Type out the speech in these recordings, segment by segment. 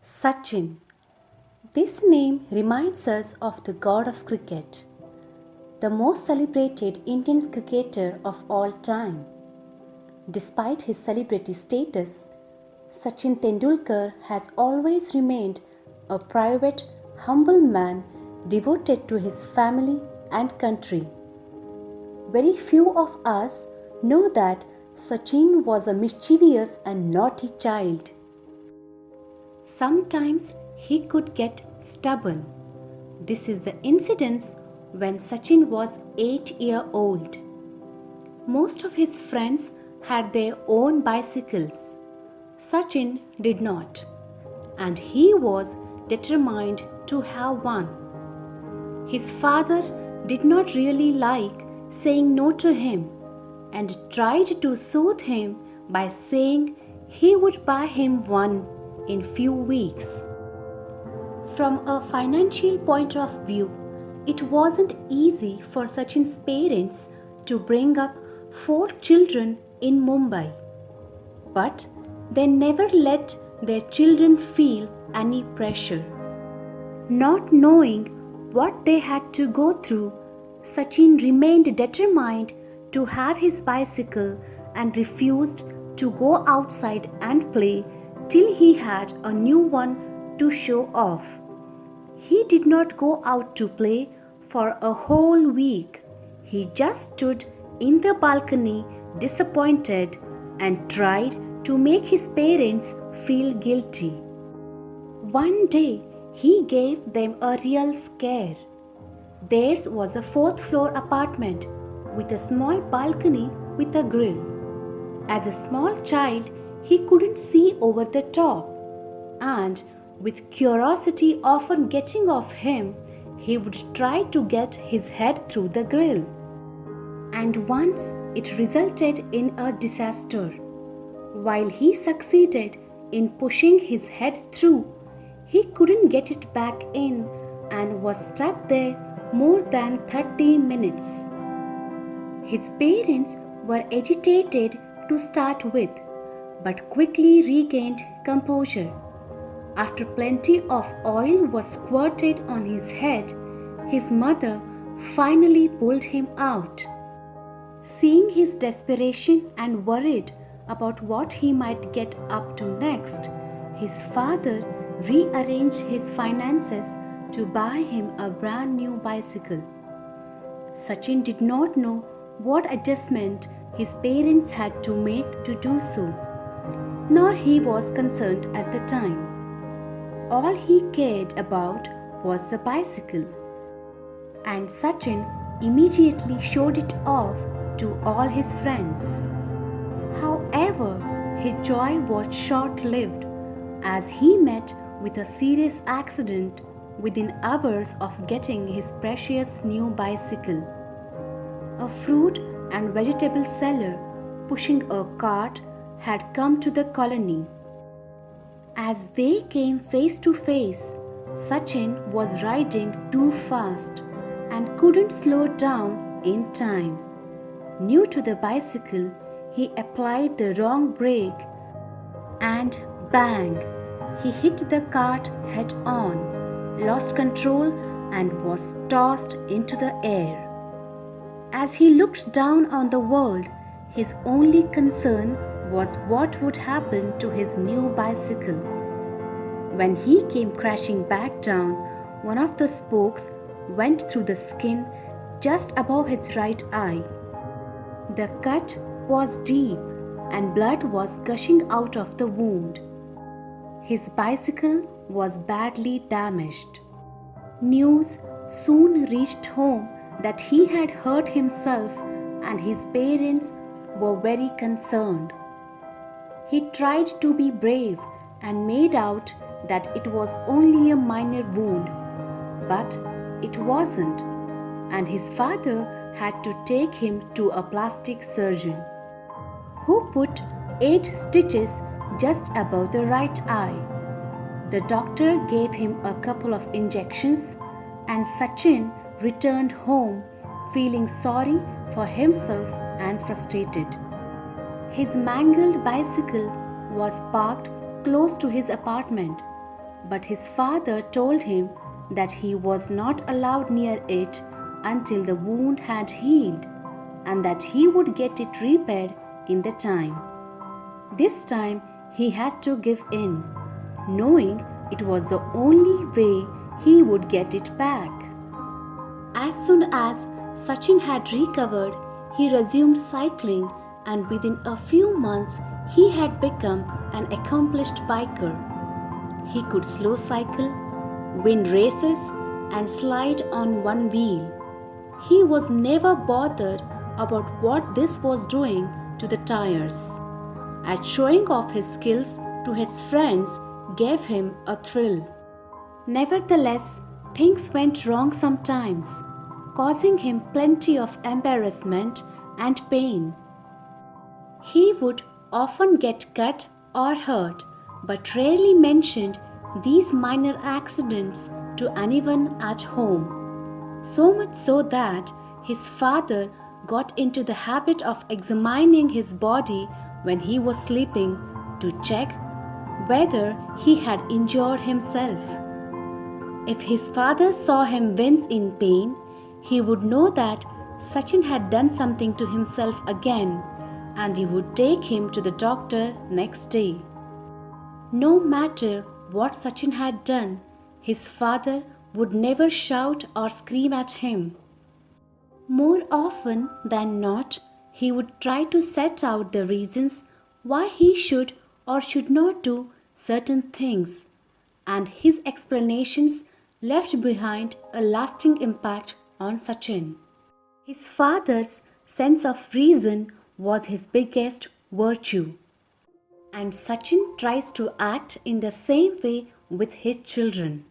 Sachin. This name reminds us of the god of cricket, the most celebrated Indian cricketer of all time. Despite his celebrity status, Sachin Tendulkar has always remained a private, humble man devoted to his family and country. Very few of us know that Sachin was a mischievous and naughty child. Sometimes he could get stubborn. This is the incident when Sachin was 8 years old. Most of his friends had their own bicycles. Sachin did not, and he was determined to have one. His father did not really like saying no to him and tried to soothe him by saying he would buy him one in few weeks. From a financial point of view, it wasn't easy for Sachin's parents to bring up 4 children in Mumbai. But they never let their children feel any pressure. Not knowing what they had to go through, Sachin remained determined to have his bicycle and refused to go outside and play till he had a new one to show off. He did not go out to play for a whole week. He just stood in the balcony disappointed and tried to make his parents feel guilty. One day, he gave them a real scare. Theirs was a 4th floor apartment with a small balcony with a grill. As a small child, he couldn't see over the top, and with curiosity often getting off him, he would try to get his head through the grill. And once it resulted in a disaster. While he succeeded in pushing his head through, he couldn't get it back in and was stuck there more than 30 minutes. His parents were agitated to start with, but quickly regained composure. After plenty of oil was squirted on his head, his mother finally pulled him out. Seeing his desperation and worried about what he might get up to next, his father rearranged his finances to buy him a brand new bicycle. Sachin did not know what adjustment his parents had to make to do so, nor he was concerned at the time. All he cared about was the bicycle, and Sachin immediately showed it off to all his friends. However, his joy was short-lived as he met with a serious accident within hours of getting his precious new bicycle. A fruit and vegetable seller pushing a cart had come to the colony. As they came face to face, Sachin was riding too fast and couldn't slow down in time. New to the bicycle, he applied the wrong brake and bang! He hit the cart head on, lost control, and was tossed into the air. As he looked down on the world, his only concern was what would happen to his new bicycle. When he came crashing back down, one of the spokes went through the skin just above his right eye. The cut was deep and blood was gushing out of the wound. His bicycle was badly damaged. News soon reached home that he had hurt himself, and his parents were very concerned. He tried to be brave and made out that it was only a minor wound, but it wasn't, and his father had to take him to a plastic surgeon, who put 8 stitches just above the right eye. The doctor gave him a couple of injections, and Sachin returned home feeling sorry for himself and frustrated. His mangled bicycle was parked close to his apartment, but his father told him that he was not allowed near it until the wound had healed and that he would get it repaired in the time. This time he had to give in, knowing it was the only way he would get it back. As soon as Sachin had recovered, he resumed cycling, and within a few months he had become an accomplished biker. He could slow cycle, win races, and slide on one wheel. He was never bothered about what this was doing to the tires. And showing off his skills to his friends gave him a thrill. Nevertheless, things went wrong sometimes, causing him plenty of embarrassment and pain. He would often get cut or hurt, but rarely mentioned these minor accidents to anyone at home. So much so that his father got into the habit of examining his body when he was sleeping to check whether he had injured himself. If his father saw him wince in pain, he would know that Sachin had done something to himself again, and he would take him to the doctor next day. No matter what Sachin had done, his father would never shout or scream at him. More often than not, he would try to set out the reasons why he should or should not do certain things, and his explanations left behind a lasting impact on Sachin. His father's sense of reason was his biggest virtue, and Sachin tries to act in the same way with his children.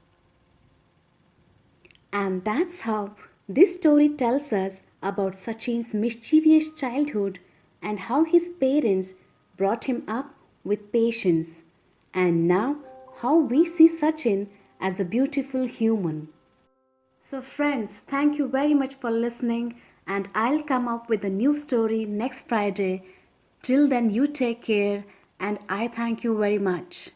And that's how this story tells us about Sachin's mischievous childhood and how his parents brought him up with patience, and now how we see Sachin as a beautiful human. So friends, thank you very much for listening, and I'll come up with a new story next Friday. Till then, you take care, and I thank you very much.